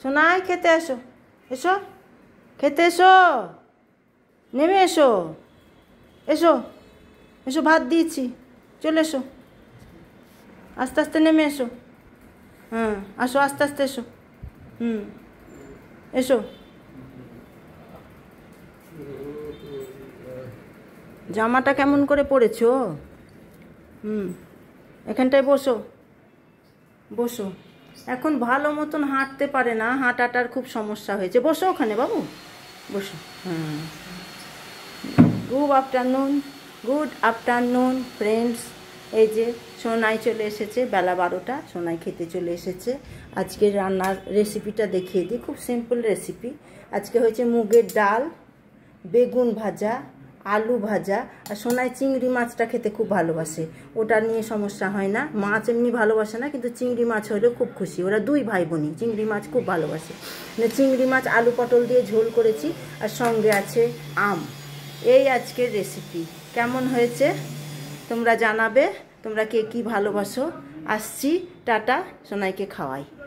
সোনাই খেতে এসো, এসো খেতে এসো, নেমে এসো, এসো এসো, ভাত দিয়েছি, চলে এসো, আস্তে আস্তে নেমে এসো। হ্যাঁ আসো, আস্তে আস্তে এসো। এসো। জামাটা কেমন করে পরেছো? এখানটায় বসো, বসো। এখন ভালো মতন হাঁটতে পারে না, হাঁটাটার খুব সমস্যা হয়েছে। বসো ওখানে বাবু, বসো। Good afternoon friends. এই যে সোনাই চলে এসেছে, বেলা 12টা, সোনাই খেতে চলে এসেছে। আজকে রান্নার রেসিপিটা দেখিয়ে দিই, খুব সিম্পল রেসিপি। আজকে হয়েছে মুগের ডাল, বেগুন ভাজা, আলু ভাজা। আর সোনাই চিংড়ি মাছটা খেতে খুব ভালোবাসে, ওটা নিয়ে সমস্যা হয় না। মাছ এমনি ভালোবাসে না, কিন্তু চিংড়ি মাছ হলেও খুব খুশি। ওরা দুই ভাই বোনই চিংড়ি মাছ খুব ভালোবাসে। চিংড়ি মাছ আলু পটল দিয়ে ঝোল করেছি, আর সঙ্গে আছে আম। এই আজকের রেসিপি কেমন হয়েছে তোমরা জানাবে, তোমরা কে কী ভালোবাসো। আসছি, টাটা, সোনাইকে খাওয়াই।